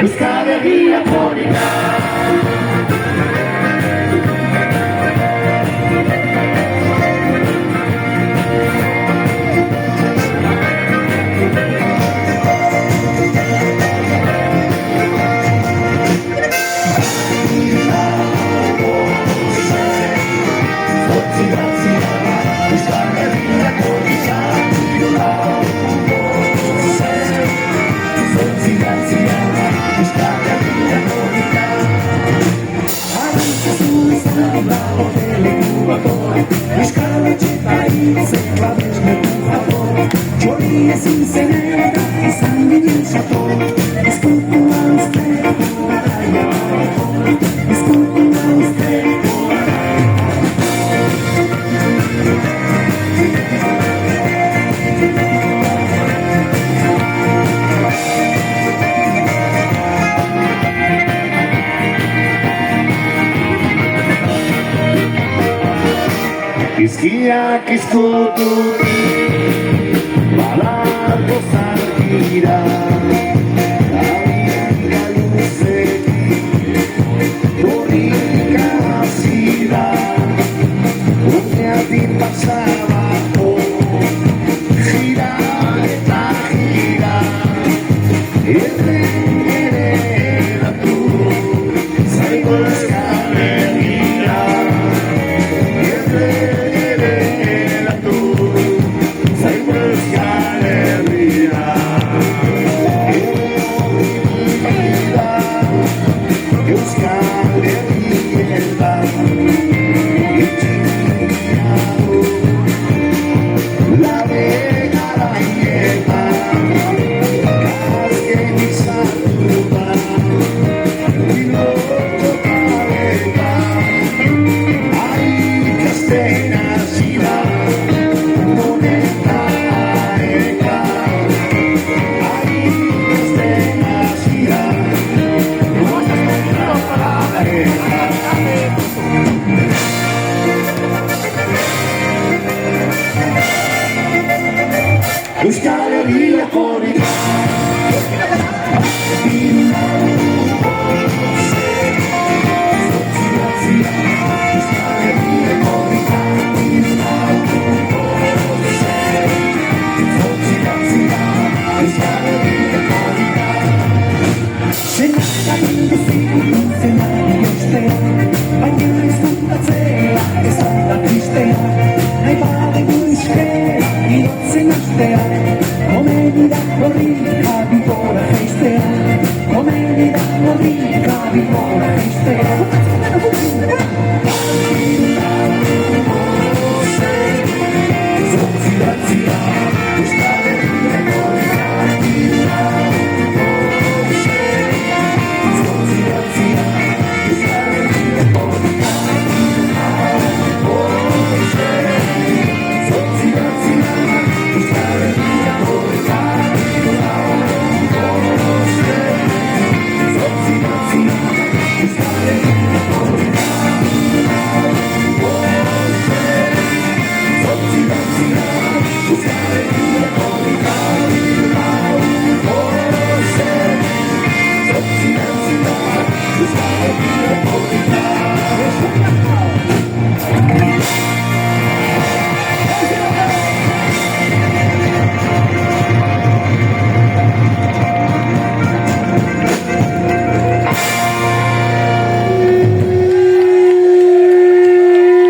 Euskal Herria polita. Hori ezin zen eta izan ginen sato, ezkutua usteko garaia, ezkutua usteko Izkiak izkutu Balako zarkira Abiaria luzetik Borrika hazira Uneatik pasabako Gira eta gira Erren ere eratu Zaigo Euskal Herria Erren ere eratu Zaigo Euskal Herria Euskal Herrietan Itxiniago Labe garaietan Azken izatutan Bilboko kaletan Aikasten hasira Moneta eka Aikasten hasira Moneta eka Euskal Herria polita baina ez dut atzera, ez da tristea, nahi badegu izkera, irotzen astea, komeni da horri